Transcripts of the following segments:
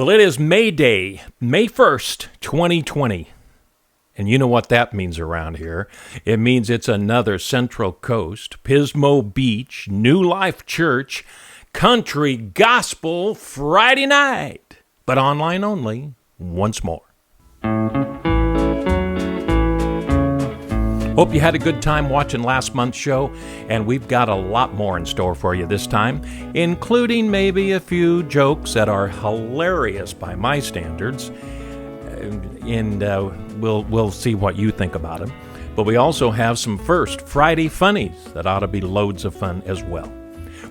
Well, it is MayDay, May 1st, 2020. And you know what that means around here. It means it's another Central Coast, Pismo Beach, New Life Church, Country Gospel Friday night. But online only, once more. Hope you had a good time watching last month's show, and we've got a lot more in store for you this time, including maybe a few jokes that are hilarious by my standards, and we'll see what you think about them. But we also have some First Friday funnies that ought to be loads of fun as well.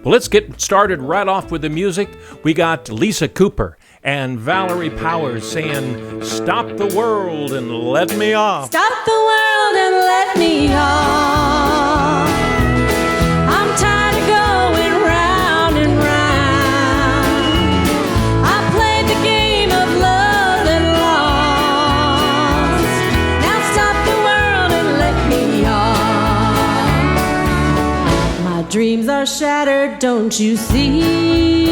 Well, let's get started right off with the music. We got Lisa Cooper and Valerie Powers saying, "Stop the world and let me off." Stop the world and let me off. I'm tired of going round and round. I played the game of love and lost. Now stop the world and let me off. My dreams are shattered, don't you see?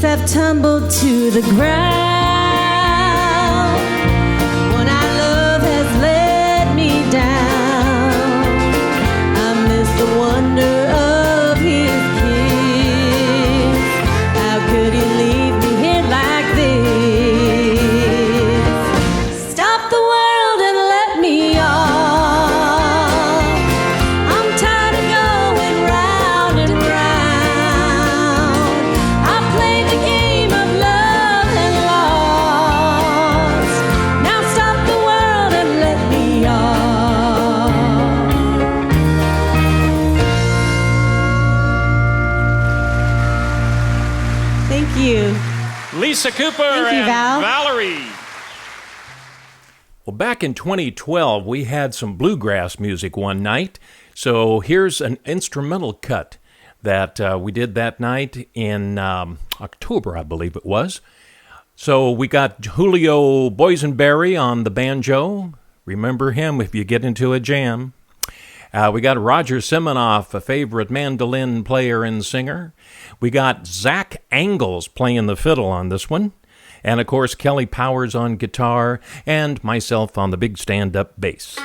Have tumbled to the ground. One I love has let me down. I miss the wonder of his kiss. How could he leave me here like this? Stop the world and let me off. I'm tired of going round and round. I played the game of love and lost. Now stop the world and let me off. Thank you. Lisa Cooper Thank you, and Val. Valerie. Well, back in 2012, we had some bluegrass music one night. So here's an instrumental cut that we did that night in October, I believe it was. So we got Julio Boysenberry on the banjo. Remember him if you get into a jam. We got Roger Simonoff, a favorite mandolin player and singer. We got Zach Angles playing the fiddle on this one. And, of course, Kelly Powers on guitar and myself on the big stand-up bass.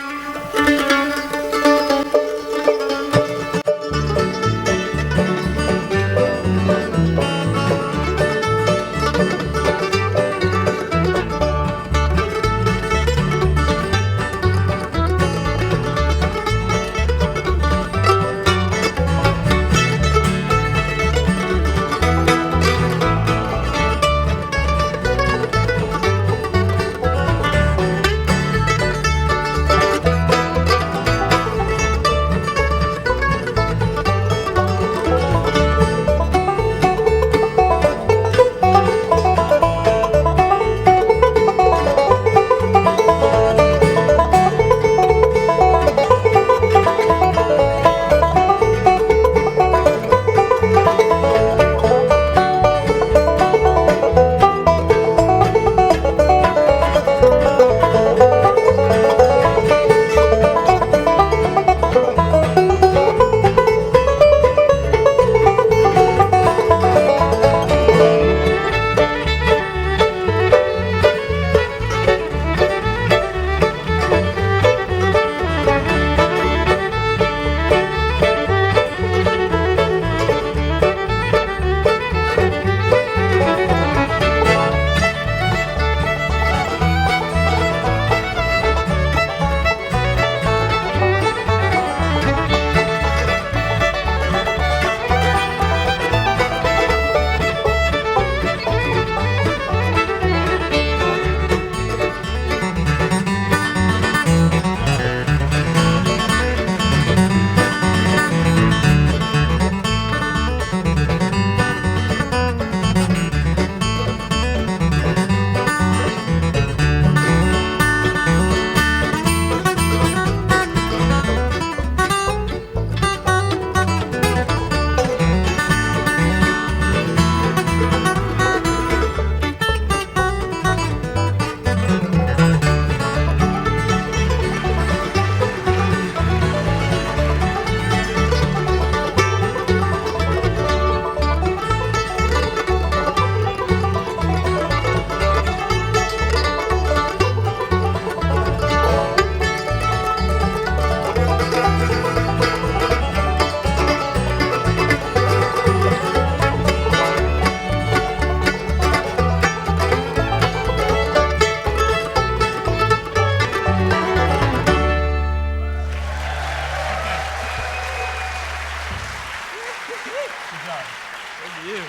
Thank you.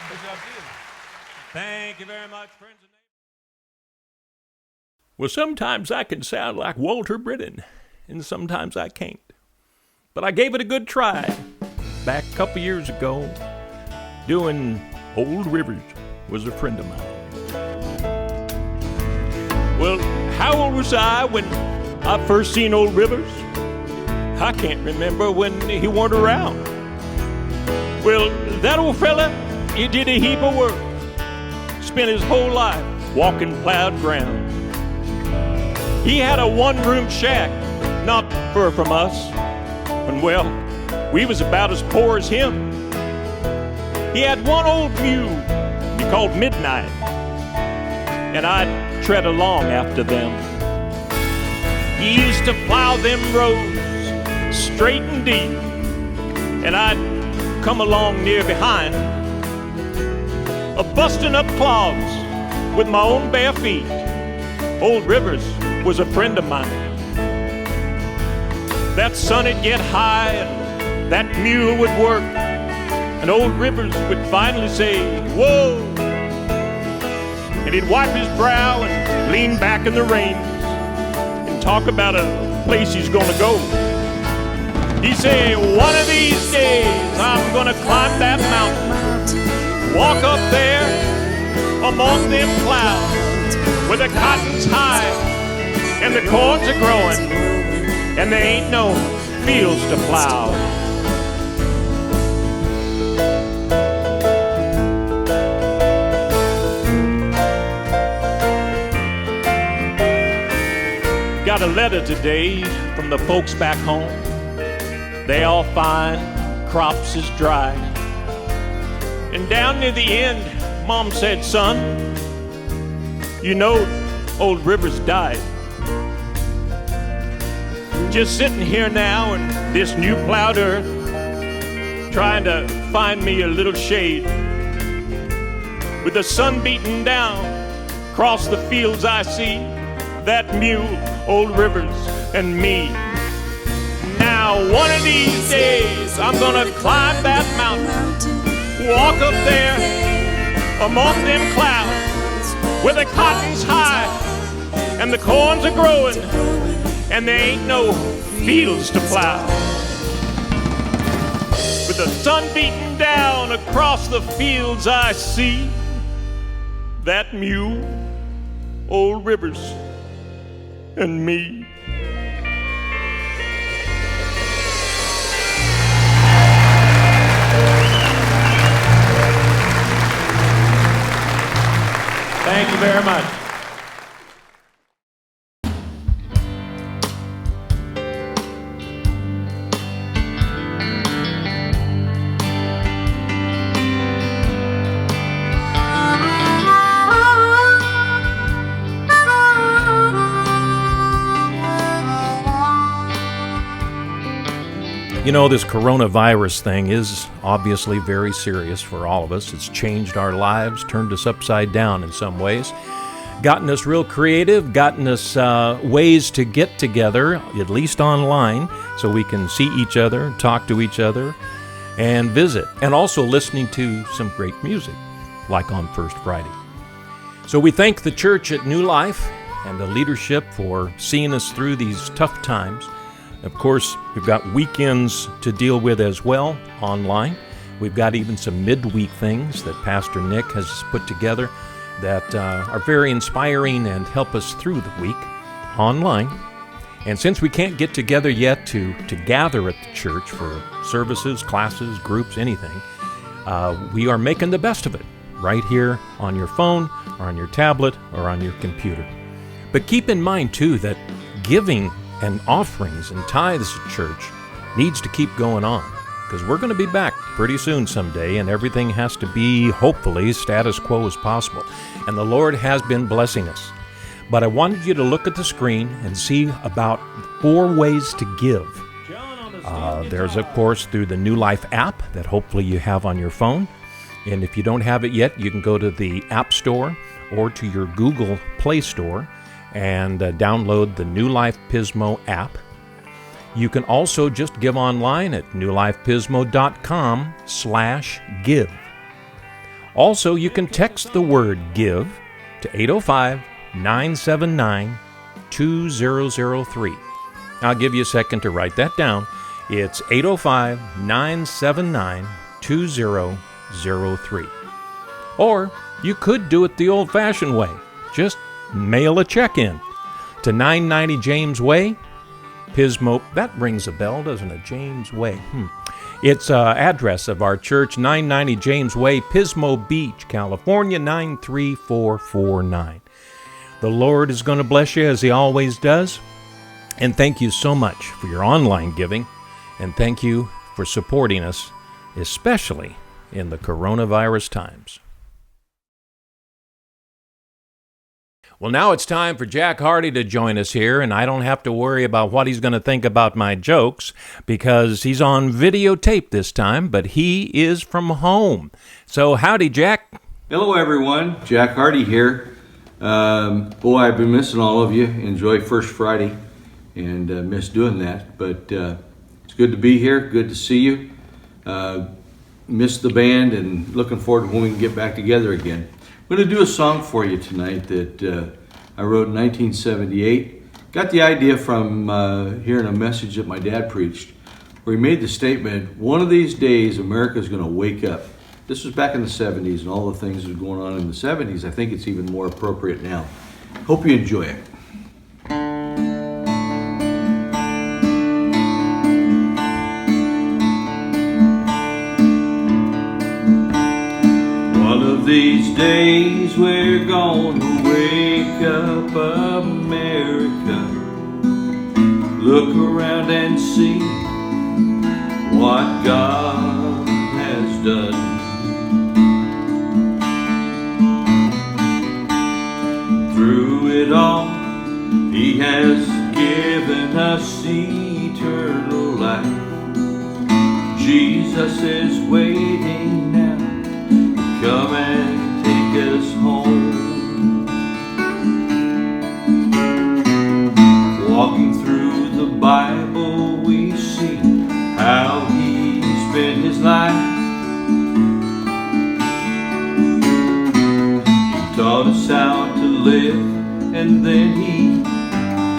Good job, too. Thank you very much, friends and neighbors. Well, sometimes I can sound like Walter Britton, and sometimes I can't. But I gave it a good try back a couple years ago, doing Old Rivers was a friend of mine. Well, how old was I when I first seen Old Rivers? I can't remember when he weren't around. Well, that old fella, he did a heap of work. Spent his whole life walking plowed ground. He had a one-room shack not far from us. And well, we was about as poor as him. He had one old mule he called Midnight, and I'd tread along after them. He used to plow them roads straight and deep, and I'd come along near behind, busting up clods with my own bare feet. Old Rivers was a friend of mine. That sun'd get high and that mule would work, and Old Rivers would finally say, "Whoa!" And he'd wipe his brow and lean back in the reins and talk about a place he's gonna go. He'd say, "One of these days I'm gonna climb that mountain, walk up there among them clouds where the cotton's high and the corns are growing and there ain't no fields to plow." Got a letter today from the folks back home. They all fine, crops is dry. And down near the end, Mom said, "Son, you know Old Rivers died." Just sitting here now in this new plowed earth, trying to find me a little shade. With the sun beating down across the fields I see that mule, Old Rivers, and me. Now one of these days I'm gonna climb that mountain, walk up there among them clouds where the cotton's high and the corns are growing and there ain't no fields to plow. With the sun beating down across the fields I see that mule, Old Rivers, and me. Thank you very much. You know, this coronavirus thing is obviously very serious for all of us. It's changed our lives, turned us upside down in some ways, gotten us real creative, gotten us ways to get together, at least online, so we can see each other, talk to each other, and visit, and also listening to some great music, like on First Friday. So we thank the church at New Life and the leadership for seeing us through these tough times. Of course, we've got weekends to deal with as well, online. We've got even some midweek things that Pastor Nick has put together that are very inspiring and help us through the week online. And since we can't get together yet to gather at the church for services, classes, groups, anything, we are making the best of it right here on your phone or on your tablet or on your computer. But keep in mind, too, that giving and offerings and tithes at church needs to keep going on, because we're going to be back pretty soon someday, and everything has to be, hopefully, status quo as possible. And the Lord has been blessing us. But I wanted you to look at the screen and see about 4 ways to give. There's, of course, through the New Life app that hopefully you have on your phone. And if you don't have it yet, you can go to the App Store or to your Google Play Store and download the New Life Pismo app. You can also just give online at newlifepismo.com/give. Also, you can text the word GIVE to 805-979-2003. I'll give you a second to write that down. It's 805-979-2003. Or you could do it the old-fashioned way. Just mail a check in to 990 James Way, Pismo. That rings a bell, doesn't it? James Way. It's address of our church, 990 James Way, Pismo Beach, California, 93449. The Lord is going to bless you as He always does. And thank you so much for your online giving. And thank you for supporting us, especially in the coronavirus times. Well, now it's time for Jack Hardy to join us here, and I don't have to worry about what he's going to think about my jokes because he's on videotape this time, but he is from home. So howdy, Jack. Hello, everyone. Jack Hardy here. Boy, I've been missing all of you. Enjoy First Friday and miss doing that, but it's good to be here. Good to see you. Missed the band and looking forward to when we can get back together again. I'm going to do a song for you tonight that I wrote in 1978. Got the idea from hearing a message that my dad preached where he made the statement, one of these days America's going to wake up. This was back in the 70s and all the things that were going on in the 70s. I think it's even more appropriate now. Hope you enjoy it. These days we're gonna wake up America. Look around and see what God has done. Through it all, He has given us eternal life. Jesus is waiting now. Come and take us home. Walking through the Bible, we see how He spent His life. He taught us how to live, and then He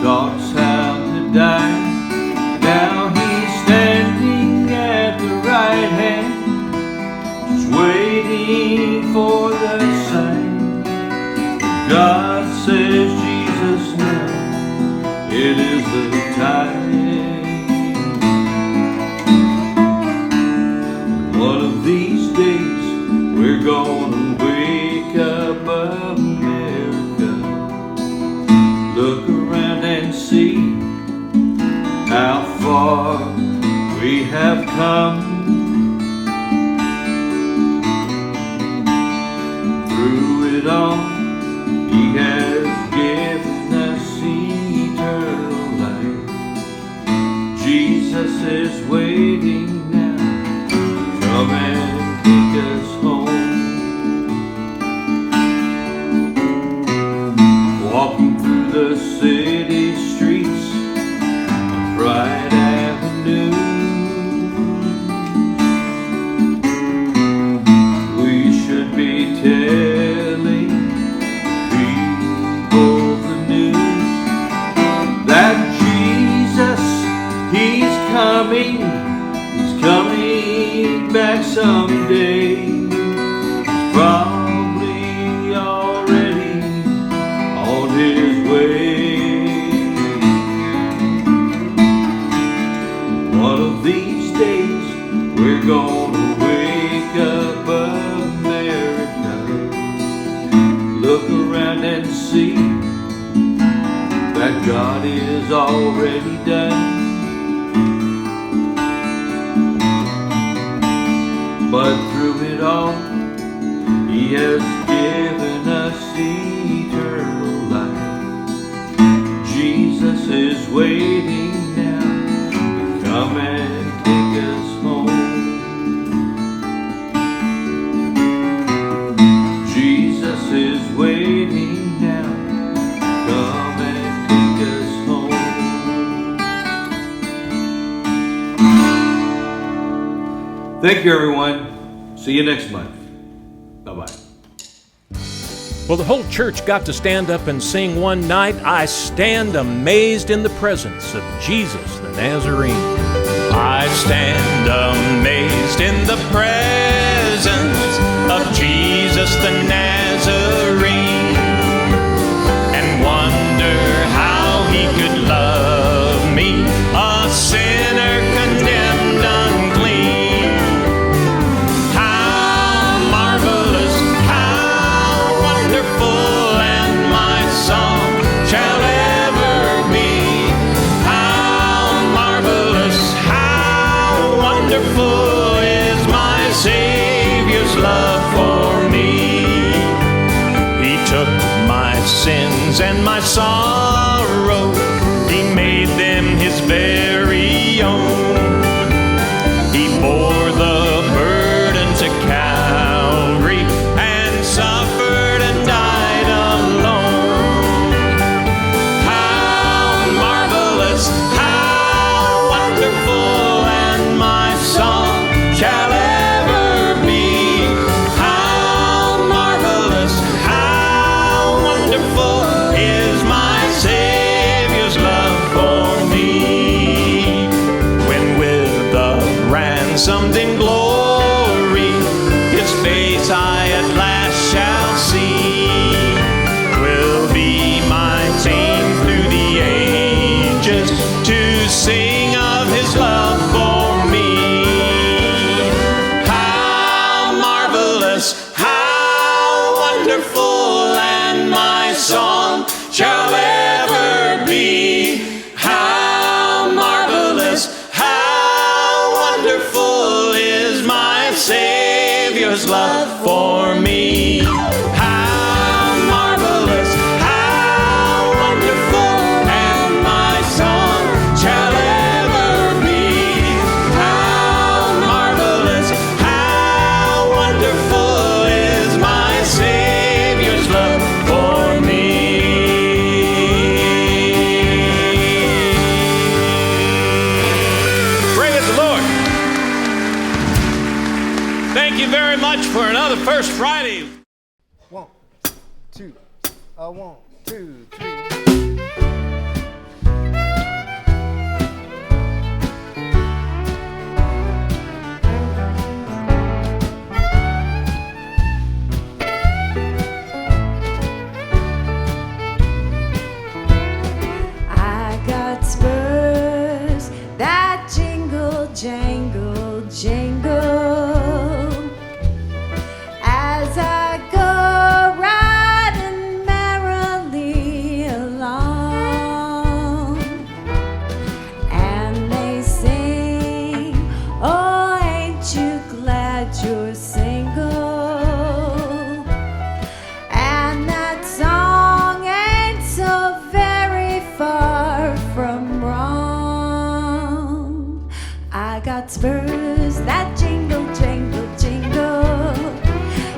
taught us how to die. Now He's standing at the right hand, waiting for the sign. God says, Jesus, now it is the time. One of these days we're gonna wake up America. Look around and see how far we have come. Through it all, He has given us eternal life. Jesus is waiting now. Come and take us home. Walking through the city streets of Bright Avenue, we should be telling people the news that Jesus, He's coming back someday. He's probably already on His way. One of these days we're gonna wake up America. Look around and see that God is already done. But through it all, He has given us eternal life. Jesus is waiting now to come and take us home. Jesus is waiting now to come and take us home. Thank you, everyone. See you next month. Bye-bye. Well, the whole church got to stand up and sing one night, I stand amazed in the presence of Jesus the Nazarene. I stand amazed in the presence of Jesus the Nazarene, and wonder how he could love me, a sinner condemned unclean. How marvelous, how wonderful, and my song shall ever be. How marvelous, how wonderful is my Savior's love for me. He took my sins and my sorrow, he made them his very own. He bore the burdens at Calvary and suffered and died alone. How marvelous, how wonderful, and my song shall ever be. How marvelous, how wonderful is my Savior's love for me. When with the ransomed in glory, his face I at last shall see, 'twill be my theme through the ages to sing of his love for me. How marvelous, how wonderful, and my song shall ever be. How marvelous, how wonderful is my Savior's love for me. How marvelous, how wonderful, and my song shall ever be. How marvelous, how wonderful is my Savior's love for me. Praise the Lord. Thank you very much for another First Friday. 1, 2, 1, 2, 3. I got spurs that jingle, jangle, jingle as I go riding merrily along. And they sing, oh, ain't you glad you're single? And that song ain't so very far from wrong. I got spurs that jingle, jangle, jingle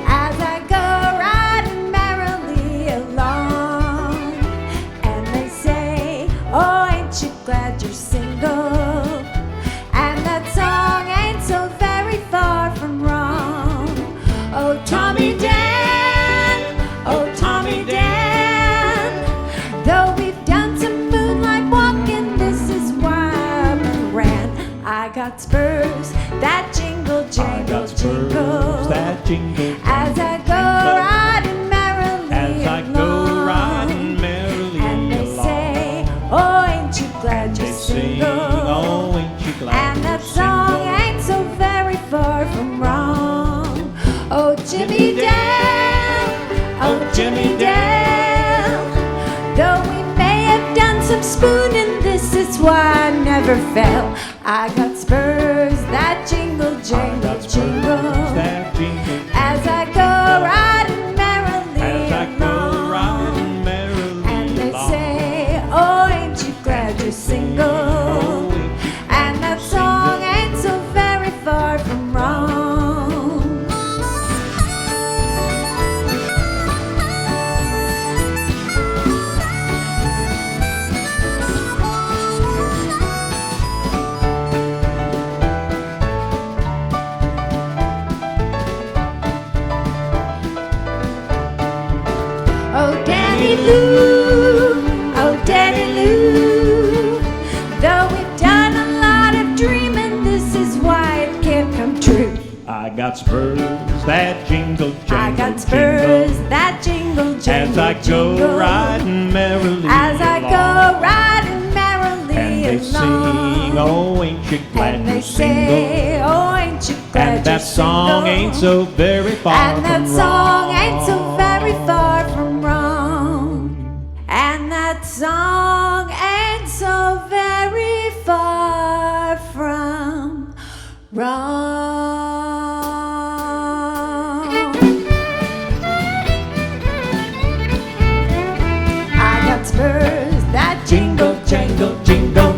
as I go riding merrily along. And they say, oh, ain't you glad you're single? And that song ain't so very far from wrong. Oh, Tommy Dan, oh, Tommy Dan, though we've done some moonlight walking, this is why I ran. I got spurs that jingle, jangle, jingle that jingle as I go riding merrily as I go along. riding merrily And they along. say, oh, ain't you glad you're They sing, single? oh, ain't you glad And that you're song single? ain't so very far from wrong. Oh, Jimmy Dan, oh, Jimmy Dan, though we may have done some spooning, this is why I never fell. I got spurs that jingle, jangle, Got spurs jingle that jingle as I go riding merrily as I go along. riding merrily And they along. say, oh, ain't you glad you're single? Oh, ain't you And that song ain't so very far from wrong. Daddy Lou, oh Daddy Lou. Though we've done a lot of dreaming, this is why it can't come true. I got spurs that jingle, jangle, I got spurs jingle, that jingle, jingle, as I go jingle. riding merrily As I along. go riding merrily And they along. sing, oh, ain't you glad And you're they single? say, oh, ain't you glad And that you're song single? ain't so very far And that from song wrong. ain't so very far from wrong. And that song ain't so very far from wrong. I got spurs that jingle, jangle, jingle.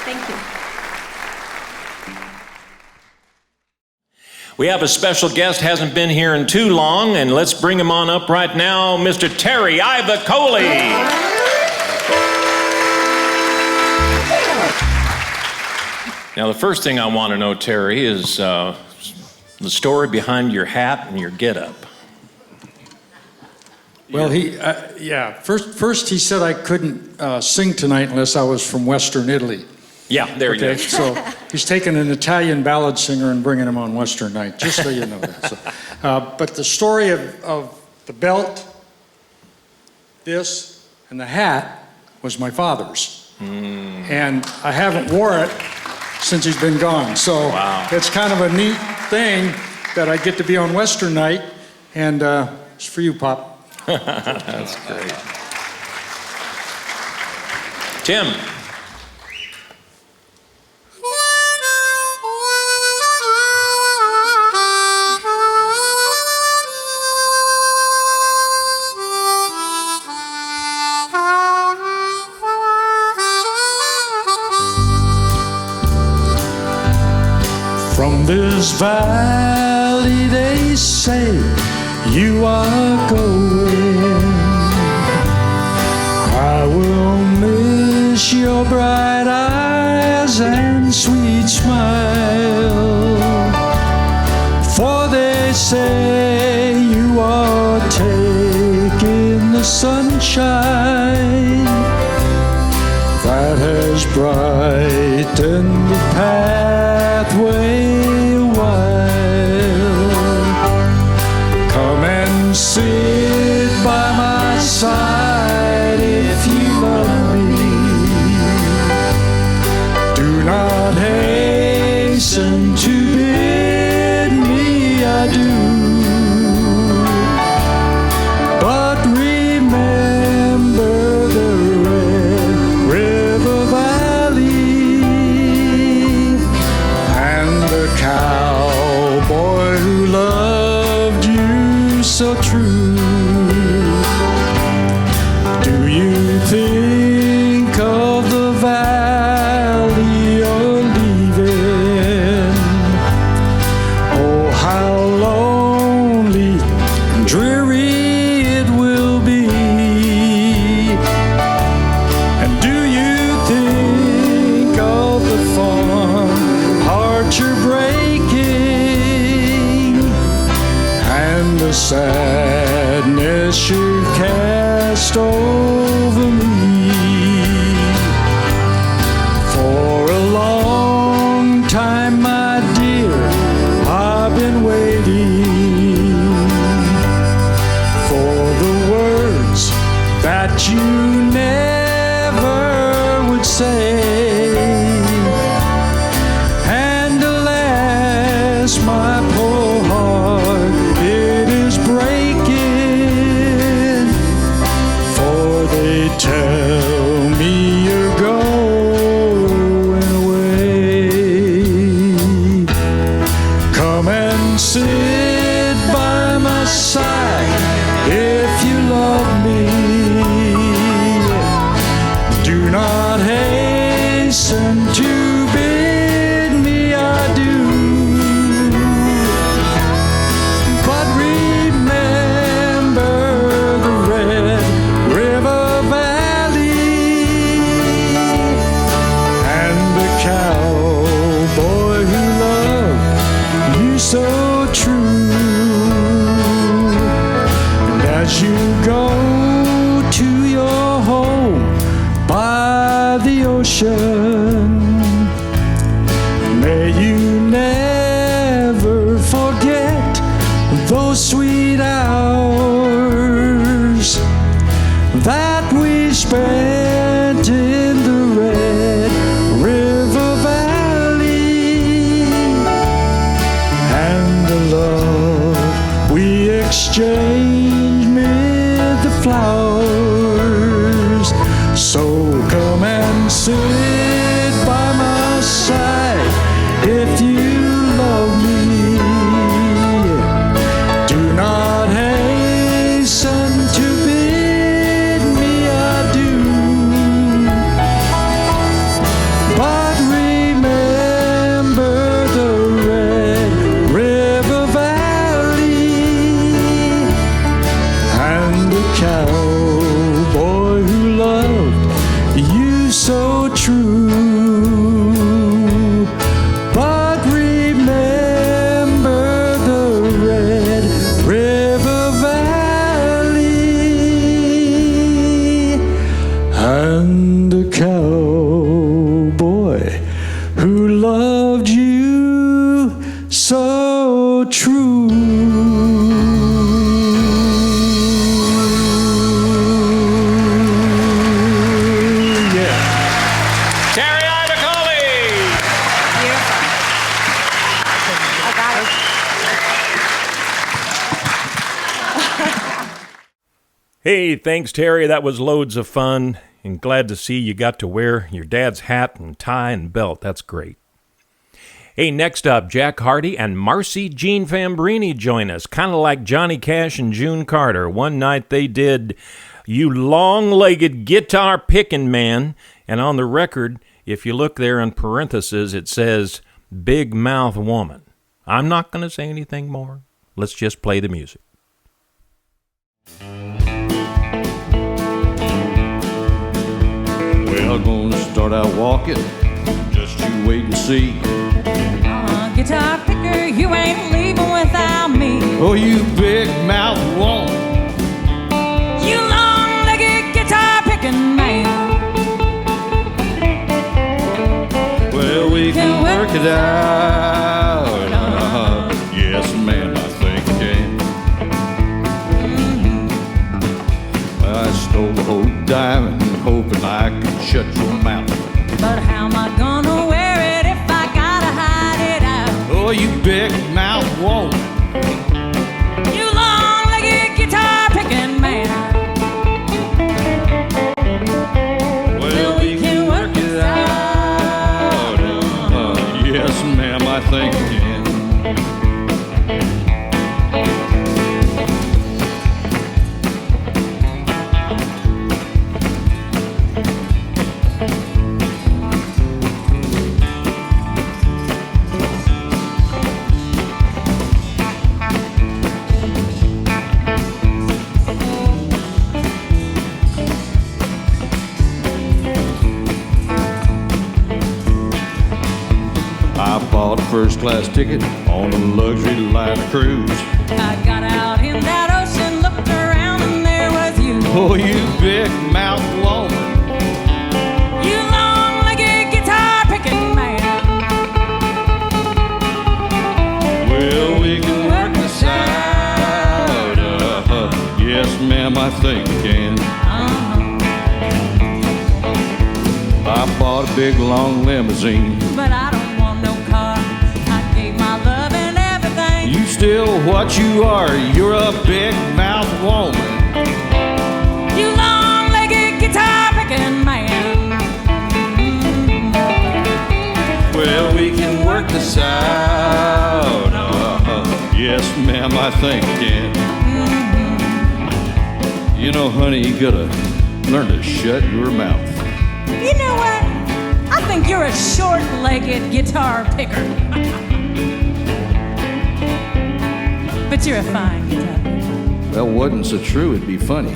Thank you. We have a special guest, hasn't been here in too long, and let's bring him on up right now, Mr. Terry Ivacoli. Now, the first thing I want to know, Terry, is the story behind your hat and your getup. Well, First he said I couldn't sing tonight unless I was from Western Italy. Yeah, there you Okay, go. so he's taking an Italian ballad singer and bringing him on Western Night, just so you know that. So, but the story of the belt, this, and the hat was my father's. And I haven't wore it since he's been gone. So Wow. it's kind of a neat thing that I get to be on Western Night, and it's for you, Pop. That's great. Tim. From this valley they say you are going. I will miss your bright eyes and sweet smile, for they say you are taking the sunshine that has brightened the pathway a while. Come and sit by my side if you love me. Do not hasten to bid me adieu, but remember the Red River Valley and the cowboy who loved you so true. Do you think of the valley you're leaving? Oh, how lonely and dreary it will be. And do you think of the fond heart you're breaking and the sadness you've cast over me? For a long time, my dear, I've been waiting for the words that you never would say. And alas, my poor heart, it is breaking, for they tell me you're going away. Come and sit by my side if you love me. Do not hasten to bid me adieu, but remember the Red River Valley and the cowboy who loved you so true. exchange me the flowers. So come and sit by my side if you love me. Do not hasten to bid me adieu, but remember the Red River Valley and the cowboy who loved you so true. But remember the Red River Valley and the cowboy who loved you so true. Terry Idacoli! I got it. Hey, thanks, Terry. That was loads of fun, and glad to see you got to wear your dad's hat and tie and belt. That's great. Hey, next up, Jack Hardy and Marcy Jean Fambrini join us, kind of like Johnny Cash and June Carter. One night they did You Long-Legged Guitar-Pickin' Man, and on the record, if you look there in parentheses, it says Big Mouth Woman. I'm not going to say anything more. Let's just play the music. Well, gonna start out walking, just you wait and see. Guitar picker, you ain't leaving without me. Oh, you big mouth woman. You long-legged guitar picking man. Well, we can work it out. Yes, ma'am, I think I can. I stole the whole diamond, hoping I could shut your mouth. But how am I gonna wear it if I gotta hide it out? Oh, you big mouth woman. You long-legged guitar picking man. Well, we can work it out. Yes, ma'am, I think I can. I bought a first-class ticket on a luxury liner cruise. I got out in that ocean, looked around, and there was you. Oh, you big mouth woman. You long-legged guitar picking man. Well, we can work this out. Yes, ma'am, I think we can. I bought a big, long limousine. But I don't want no car. I gave my love and everything. You still what you are. You're a big mouth woman. You long-legged guitar picking man. Well, we can work this out. Yes, ma'am, I think we can. You know, honey, you gotta learn to shut your mouth. You know what? I think you're a short-legged guitar picker. But you're a fine guitar picker. That wasn't so true, it'd be funny.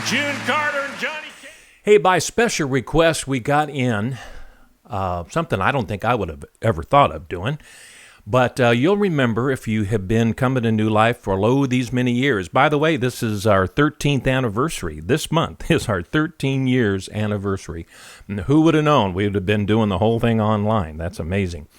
June Carter and Johnny Cash. Hey, by special request, we got in something I don't think I would have ever thought of doing. But you'll remember if you have been coming to New Life for these many years. By the way, this is our 13th anniversary. This month is our 13 years anniversary. And who would have known we would have been doing the whole thing online? That's amazing.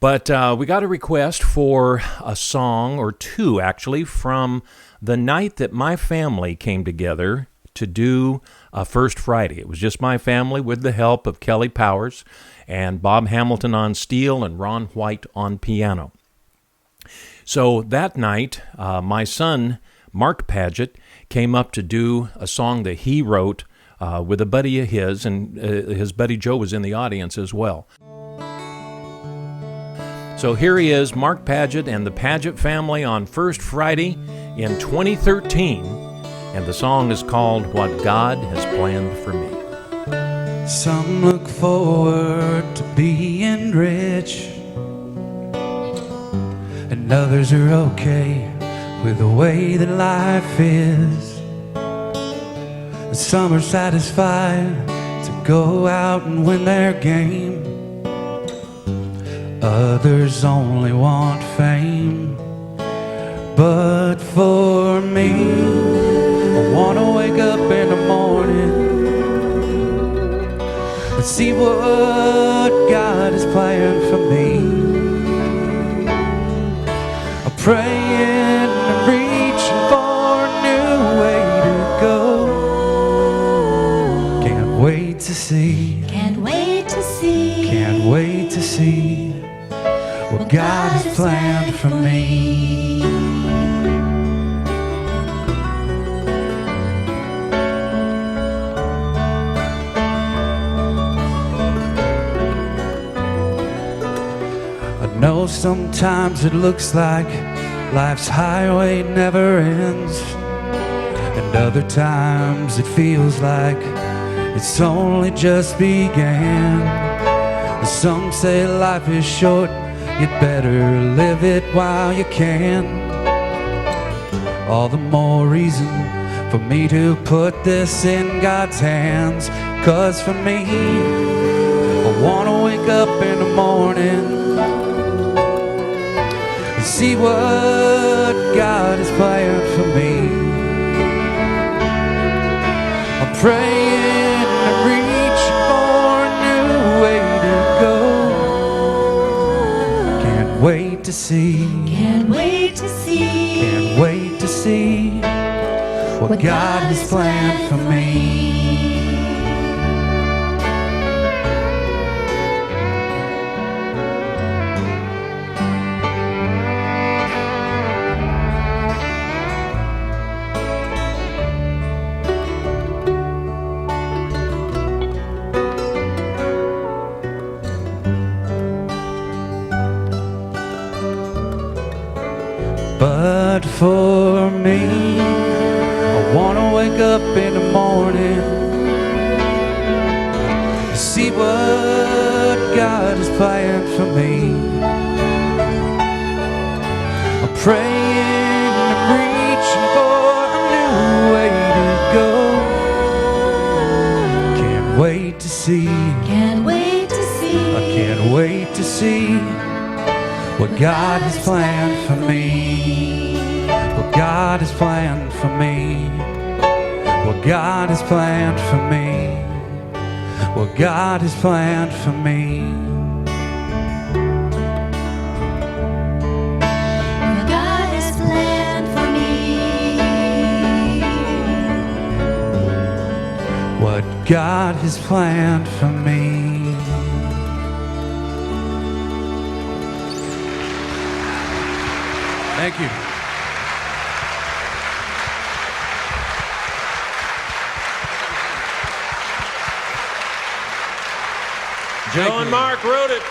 But we got a request for a song, or two actually, from the night that my family came together to do a First Friday. It was just my family with the help of Kelly Powers and Bob Hamilton on steel and Ron White on piano. So that night, my son, Mark Paget, came up to do a song that he wrote with a buddy of his, and his buddy Joe was in the audience as well. So here he is, Mark Paget and the Paget family on First Friday in 2013, and the song is called What God Has Planned for Me. Some look forward to being rich, and others are okay with the way that life is. And some are satisfied to go out and win their game. Others only want fame. But for me, I want to wake up in the morning and see what God has planned for me. I'm praying and reaching for a new way to go. Can't wait to see. Can't wait to see. Can't wait to see what God has planned for me. I know sometimes it looks like life's highway never ends, and other times it feels like it's only just began. And some say life is short, you'd better live it while you can. All the more reason for me to put this in God's hands. 'Cause for me, I wanna wake up in the morning and see what God has planned for me. I'm praying and reaching for a new way to go. Can't wait to see. Can't wait to see. Can't wait to see what God has planned for me. But for me, I wanna wake up in the morning and see what God has planned for me. I'm praying and reaching for a new way to go. Can't wait to see. Can't wait to see. I can't wait to see what God has planned for me. What God has planned for me. What God has planned for me. What God has planned for me. What God has planned for me. What God has planned for me. Thank you. Joe and Mark wrote it.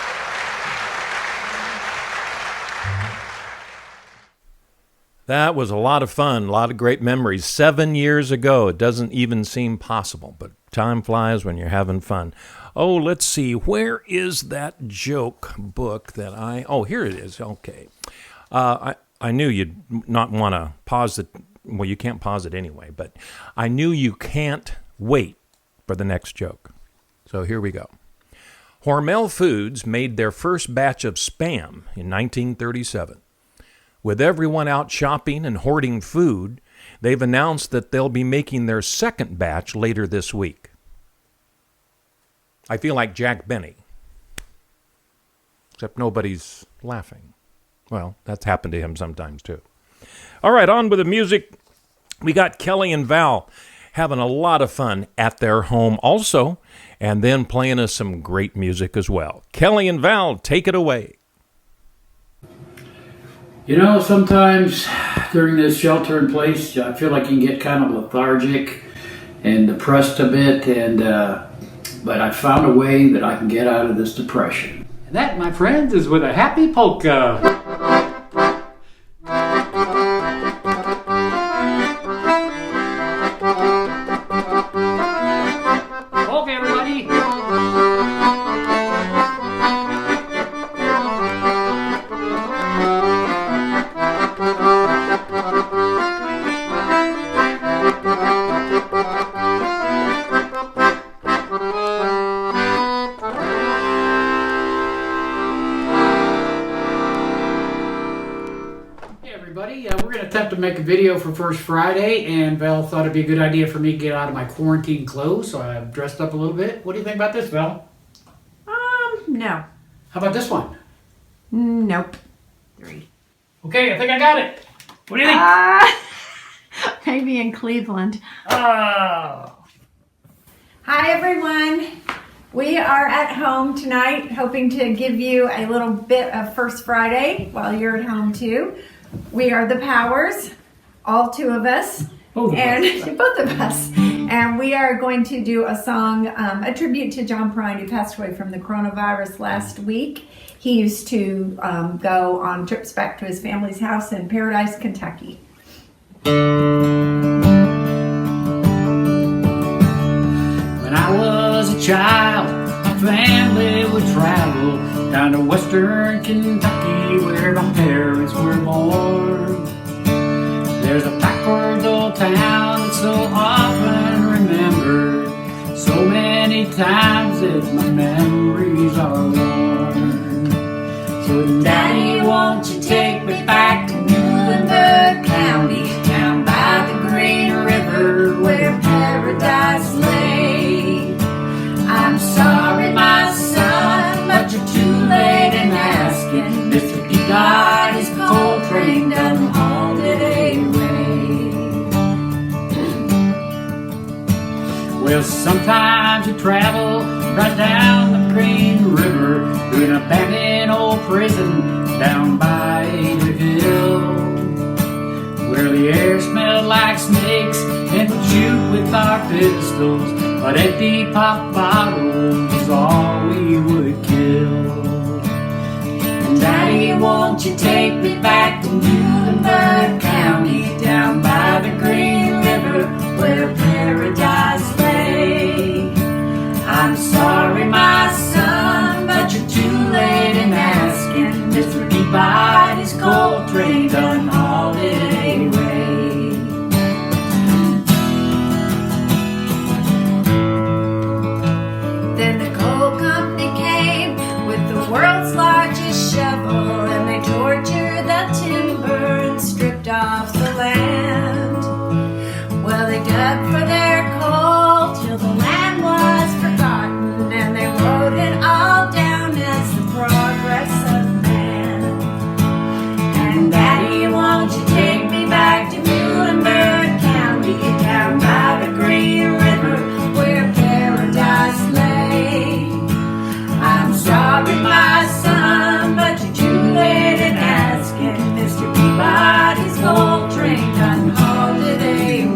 That was a lot of fun, a lot of great memories. 7 years ago, it doesn't even seem possible, but time flies when you're having fun. Oh, let's see, where is that joke book that oh, here it is, okay. I knew you'd not want to pause it. Well, you can't pause it anyway, but I knew you can't wait for the next joke. So here we go. Hormel Foods made their first batch of Spam in 1937. With everyone out shopping and hoarding food, they've announced that they'll be making their second batch later this week. I feel like Jack Benny, except nobody's laughing. Well, that's happened to him sometimes, too. All right, on with the music. We got Kelly and Val having a lot of fun at their home also, and then playing us some great music as well. Kelly and Val, take it away. You know, sometimes during this shelter in place, I feel like you can get kind of lethargic and depressed a bit, but I found a way that I can get out of this depression. And that, my friends, is with a happy polka. Okay, everybody. We're going to attempt to make a video for First Friday, and Val thought it'd be a good idea for me to get out of my quarantine clothes, so I've dressed up a little bit. What do you think about this, Val? No. How about this one? Nope. 3. Okay, I think I got it. What do you think? Maybe in Cleveland. Oh. Hi, everyone. We are at home tonight, hoping to give you a little bit of First Friday while you're at home, too. We are the Powers, all 2 of us. Both of us. And we are going to do a song, a tribute to John Prine, who passed away from the coronavirus last week. He used to go on trips back to his family's house in Paradise, Kentucky. When I was a child, my family would travel down to western Kentucky where my parents were born. There's a backwards old town that's so often remembered, so many times that my memories are worn. So Daddy, won't you take me back to Muhlenberg County, down by the Green River where paradise lay. I'm sorry, my son, but you're too late in asking. Mr. Peabody's coal train done hauled it away. Well, sometimes you travel right down the Green River to an abandoned old prison down by Ada Hill, where the air smelled like snakes and would shoot with our pistols, but empty pop bottles was all we would kill. And Daddy, won't you take me back to Muhlenberg County, down by the Green River where paradise lay. I'm sorry, my son, but you're too late in asking. Mr. Peabody's coal train done hauled it away. Then the coal company came with the world's largest shovel, and they tortured the timber and stripped off the land. Well, they dug for their coal till the land was forgotten, and they wrote it all down as the progress of man. And Daddy, won't you take me back to Muhlenberg County, down by the Green River where paradise lay. I'm sorry, my son, but you're too late in asking. Mr. Peabody's coal train done hauled it away.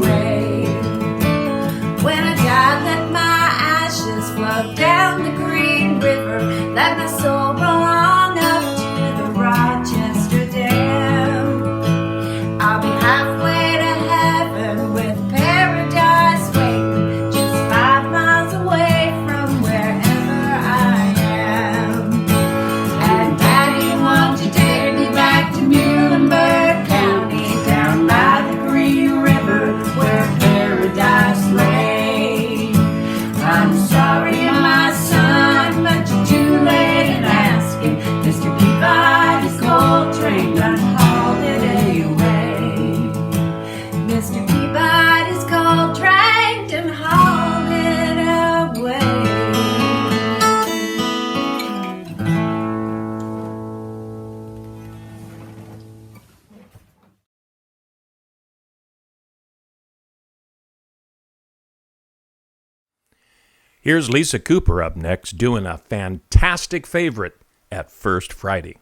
Here's Lisa Cooper up next doing a fantastic favorite at First Friday.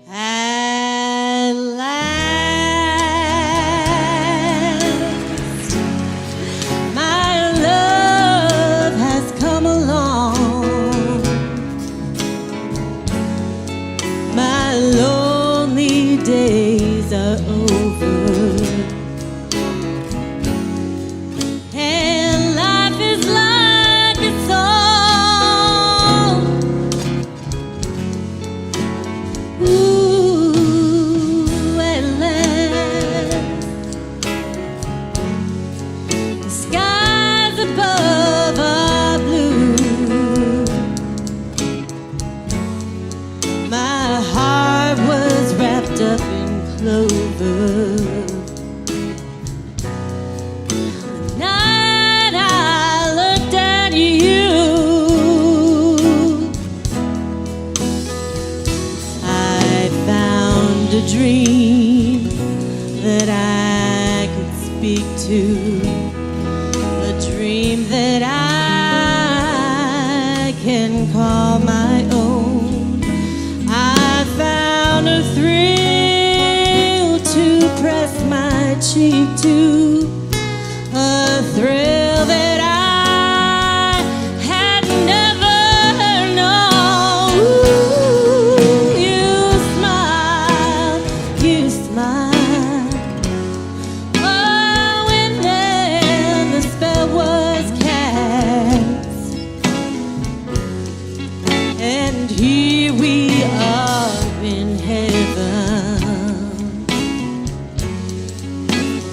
At last, my love has come along. My lonely days are over. And life is like a song. Ooh, at last, the skies above are blue. My heart was wrapped up in clover. The night I looked at you, I found a dream that I could speak to, a dream that I can call my own. I found a thrill to press my cheek to, a thrill that I had never known. Ooh, you smile. Oh, and then the spell was cast, and here we are in heaven.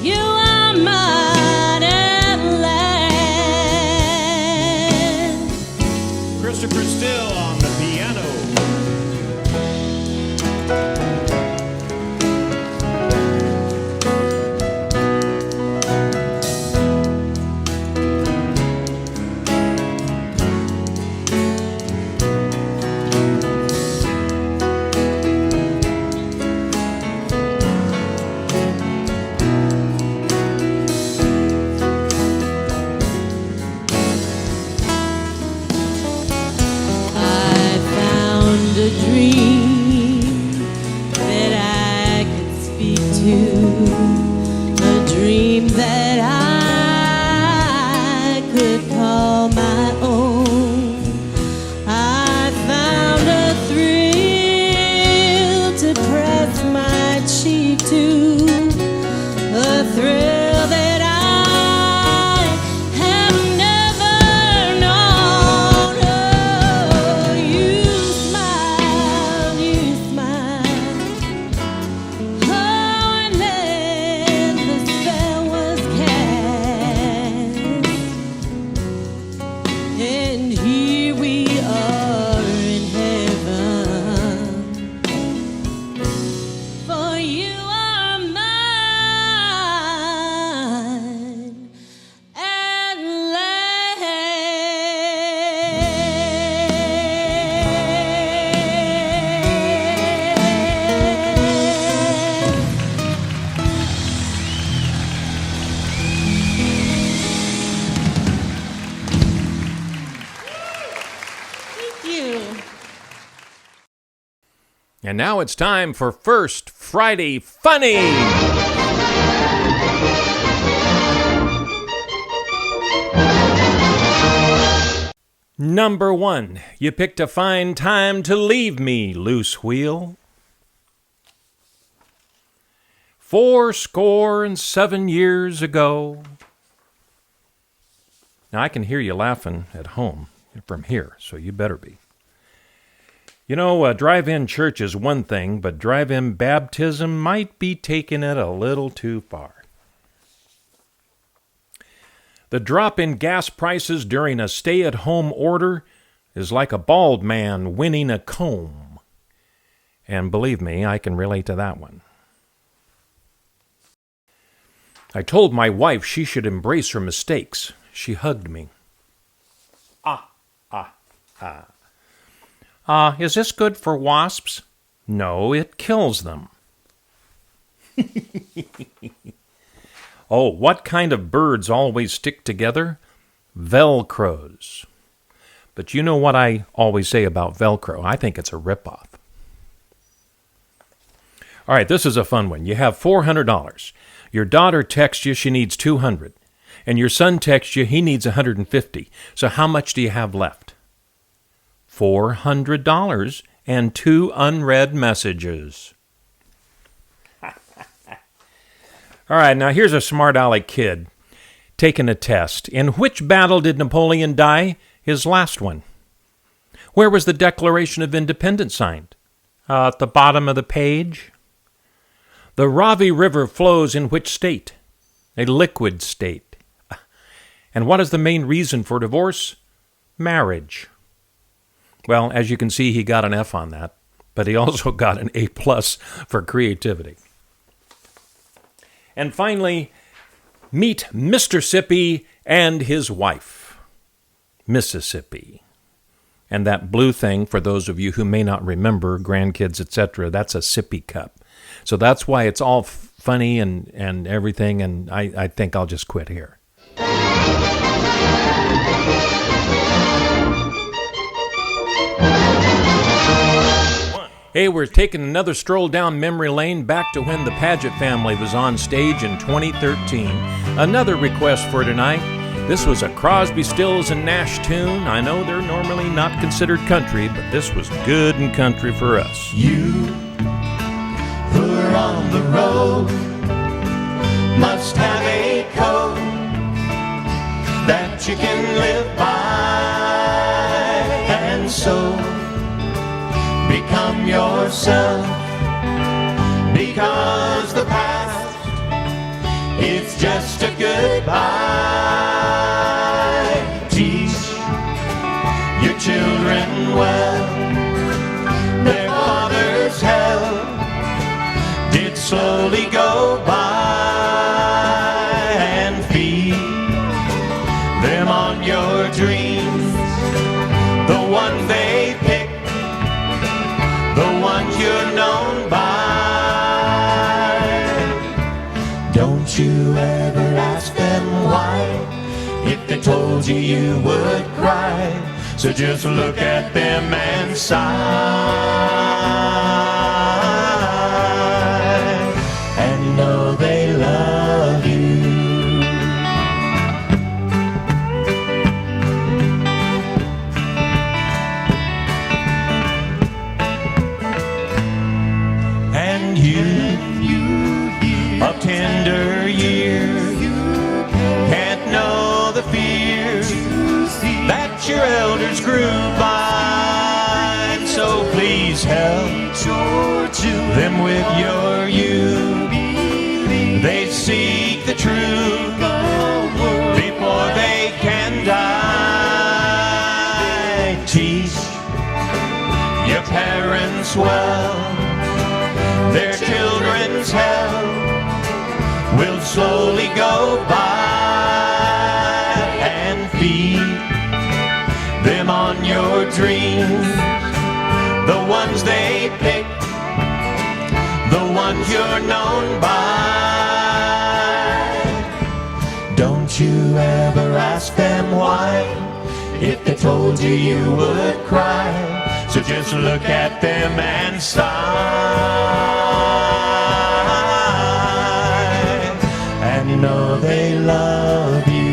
You are mine at last. Christopher Still on the piano. I found a dream that I could speak to, a dream that I could call my own. I found a thrill to press my cheek to, a thrill that I have never known. Oh, you smile. Oh, and then the spell was cast, and here we are in heaven. For you are mine at last. Thank you. And now it's time for First Friday Funny. Number 1, you picked a fine time to leave me, loose wheel. 77 years ago. Now, I can hear you laughing at home from here, so you better be. You know, drive-in church is one thing, but drive-in baptism might be taking it a little too far. The drop in gas prices during a stay-at-home order is like a bald man winning a comb. And believe me, I can relate to that one. I told my wife she should embrace her mistakes. She hugged me. Is this good for wasps? No, it kills them. Oh, what kind of birds always stick together? Velcros. But you know what I always say about Velcro? I think it's a ripoff. All right, this is a fun one. You have $400. Your daughter texts you she needs $200. And your son texts you he needs $150. So how much do you have left? $400 and 2 unread messages. All right, now here's a smart aleck kid taking a test. In which battle did Napoleon die? His last one. Where was the Declaration of Independence signed? At the bottom of the page. The Ravi River flows in which state? A liquid state. And what is the main reason for divorce? Marriage. Well, as you can see, he got an F on that, but he also got an A+ for creativity. And finally, meet Mr. Sippy and his wife, Mississippi. And that blue thing, for those of you who may not remember, grandkids, etc., that's a sippy cup. So that's why it's all funny and everything, and I think I'll just quit here. Hey, we're taking another stroll down memory lane back to when the Paget family was on stage in 2013. Another request for tonight. This was a Crosby, Stills, and Nash tune. I know they're normally not considered country, but this was good and country for us. You who are on the road must have a code that you can live by, and so become yourself, because the past, it's just a goodbye. Teach your children well, their father's help did slowly go by, and feed them on your dreams, the one they pick, the ones you're known by. Don't you ever ask them why, if they told you you would cry. So just look at them and sigh, and know they love you. And you of tender years can't know the fears that your elders grew by, and so please help them with your youth. They seek the truth before they can die. Teach your parents well, their children's hell will slowly go by, and feed them on your dreams, the ones they pick, the ones you're known by. Don't you ever ask them why, if they told you you would cry. So just look at them and sigh, and know they love you.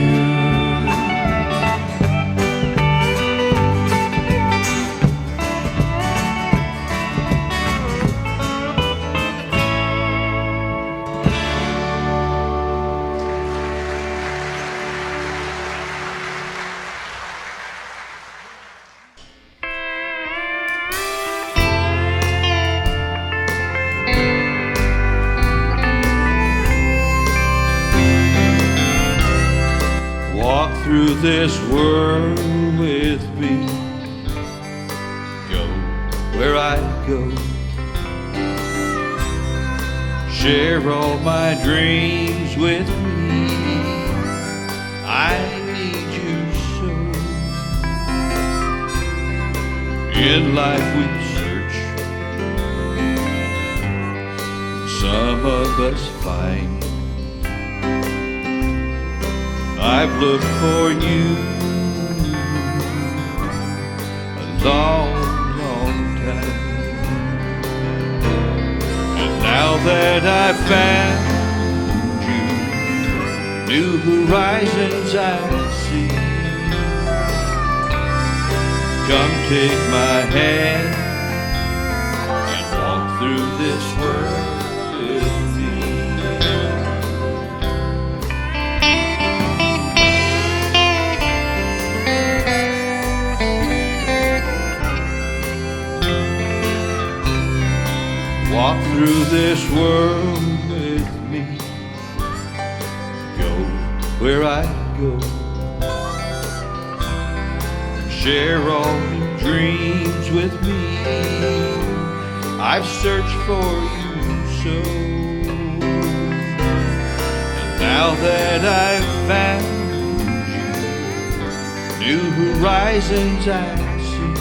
Walk through this world with me, go where I go, share all my dreams with me. I need you so. In life we search, some of us find. I I've looked for you a long, long time. And now that I've found you, new horizons I see. Come take my hand and walk through this world with me. Walk through this world with me. Go where I go. Share all your dreams with me. I've searched for you so. And now that I've found you, new horizons I see.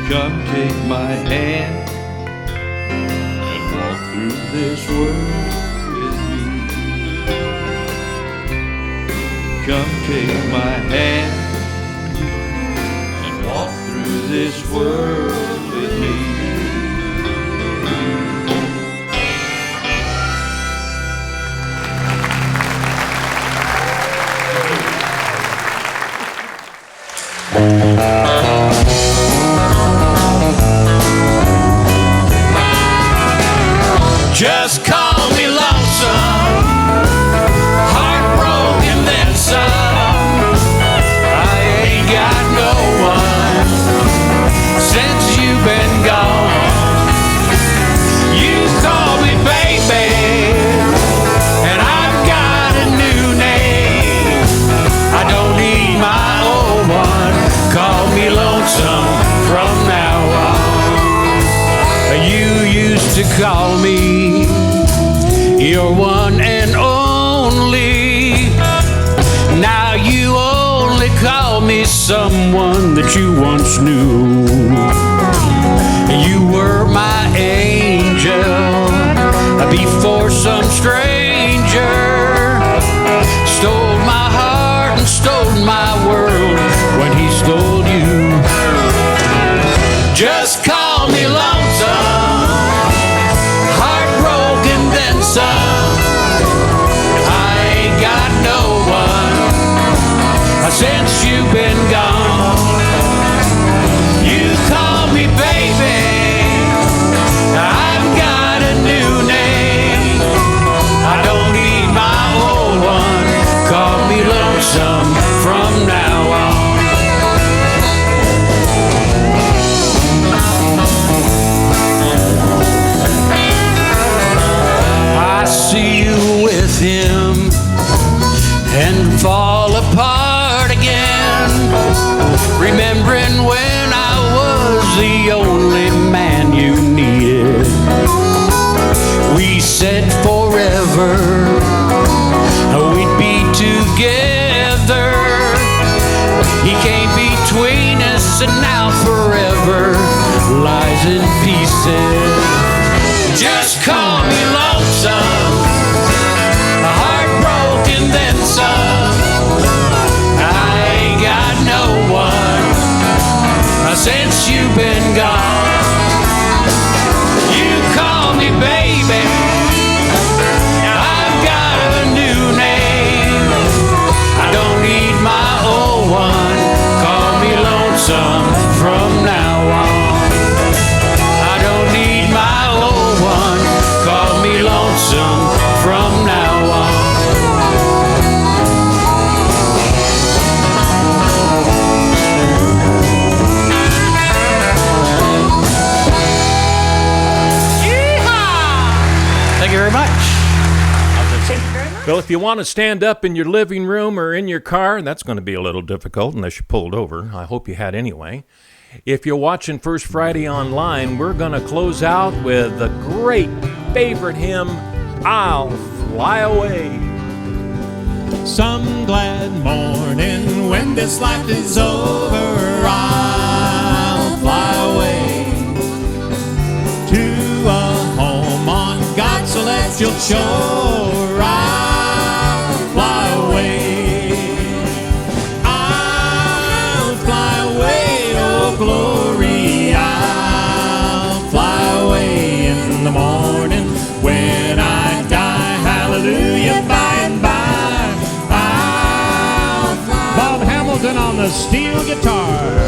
Come take my hand and walk through this world with me. Come take my hand and walk through this world with me. Just call me lonesome, heartbroken then some. I ain't got no one since you've been gone. You call me baby, and I've got a new name. I don't need my old one. Call me lonesome from now on. You used to call me your one and only. Now you only call me someone that you once knew. You were my angel before some stranger stole my heart and stole my world when he stole you. Just call me lonesome, heartbroken then some. I ain't got no one since you've been gone. You call me baby, I've got a new name. I don't need my old one. Call me lonesome from now on. I see you with him and fall apart again, remembering when I was the only man you needed. We said forever we'd be together. He came between us and now forever lies in pieces. Just call me lonesome, heartbroken then some. I ain't got no one since you've been gone. You call me baby, I've got a new name. I don't need my old one. Call me lonesome from now on. I don't need my old one. Call me lonesome from now on. Thank you very much. Well, if you want to stand up in your living room or in your car, that's going to be a little difficult unless you pulled over. I hope you had anyway. If you're watching First Friday online, we're going to close out with the great favorite hymn, I'll Fly Away. Some glad morning when this life is over, I'll fly away to a home on God's celestial shore. I'll steel guitar.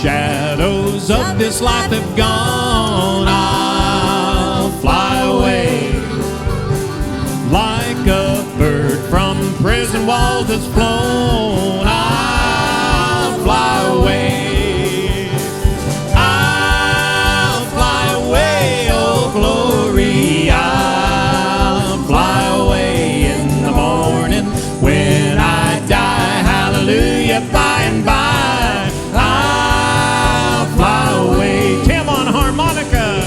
Shadows of this life have gone, I'll fly away like a bird from prison walls that's flown. I'll fly away, I'll fly away, oh glory. I'll fly away in the morning when I die, hallelujah, by and by. Tim on harmonica.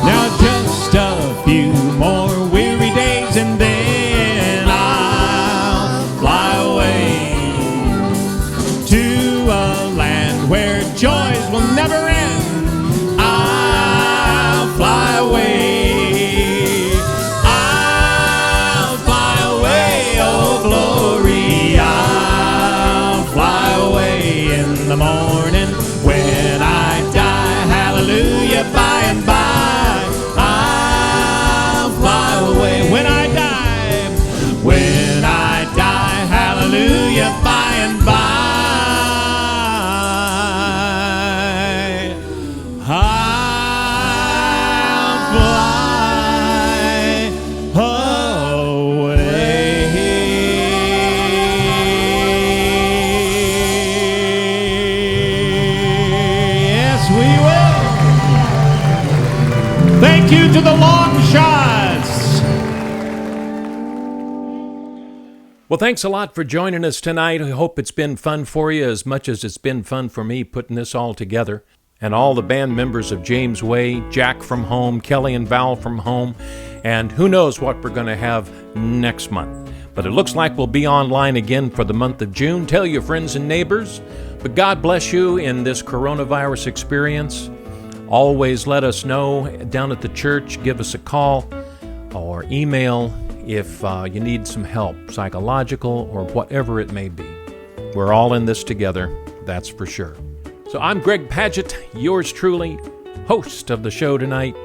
Now just a few more weary days and then I'll fly away to a land where joys will never end. I'll fly away, I'll fly away, oh glory. I'll fly away in the morning when I die, hallelujah, by and by. I'll fly away when I die, hallelujah, by and by. Thank you to the long shots. Well, thanks a lot for joining us tonight. I hope it's been fun for you as much as it's been fun for me putting this all together. And all the band members of James Way, Jack from home, Kelly and Val from home, and who knows what we're going to have next month. But it looks like we'll be online again for the month of June. Tell your friends and neighbors. But God bless you in this coronavirus experience. Always let us know down at the church. Give us a call or email if you need some help, psychological or whatever it may be. We're all in this together, that's for sure. So I'm Greg Padgett, yours truly, host of the show tonight,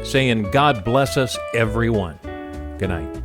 saying God bless us, everyone. Good night.